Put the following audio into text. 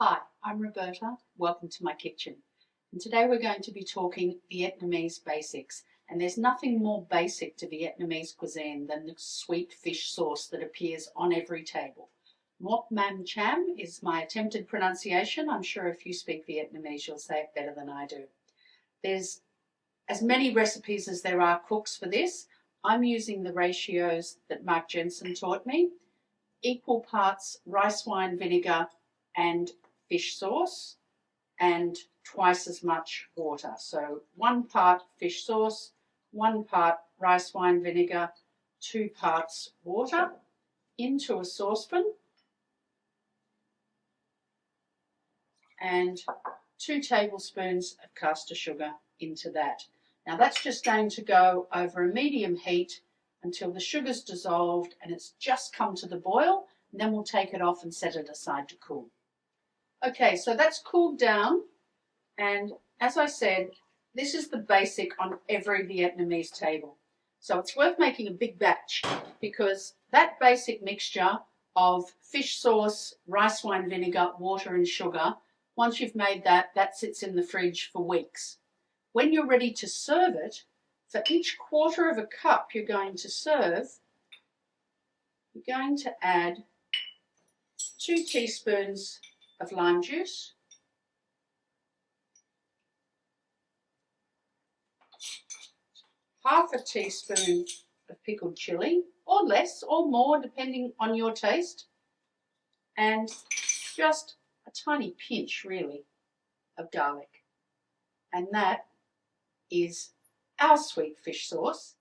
Hi, I'm Roberta. Welcome to my kitchen. And today we're going to be talking Vietnamese basics. And there's nothing more basic to Vietnamese cuisine than the sweet fish sauce that appears on every table. Nước Mam Chấm is my attempted pronunciation. I'm sure if you speak Vietnamese, you'll say it better than I do. There's as many recipes as there are cooks for this. I'm using the ratios that Mark Jensen taught me. Equal parts rice wine vinegar and fish sauce and twice as much water. So 1 part fish sauce, 1 part rice wine vinegar, 2 parts water into a saucepan and 2 tablespoons of caster sugar into that. Now that's just going to go over a medium heat until the sugar's dissolved and it's just come to the boil, and then we'll take it off and set it aside to cool. Okay, so that's cooled down, and as I said, this is the basic on every Vietnamese table. So it's worth making a big batch because that basic mixture of fish sauce, rice wine vinegar, water and sugar, once you've made that, that sits in the fridge for weeks. When you're ready to serve it, for each 1/4 of a cup you're going to serve, you're going to add 2 teaspoons of lime juice, half a teaspoon of pickled chili, or less or more depending on your taste, and just a tiny pinch really of garlic. And that is our sweet fish sauce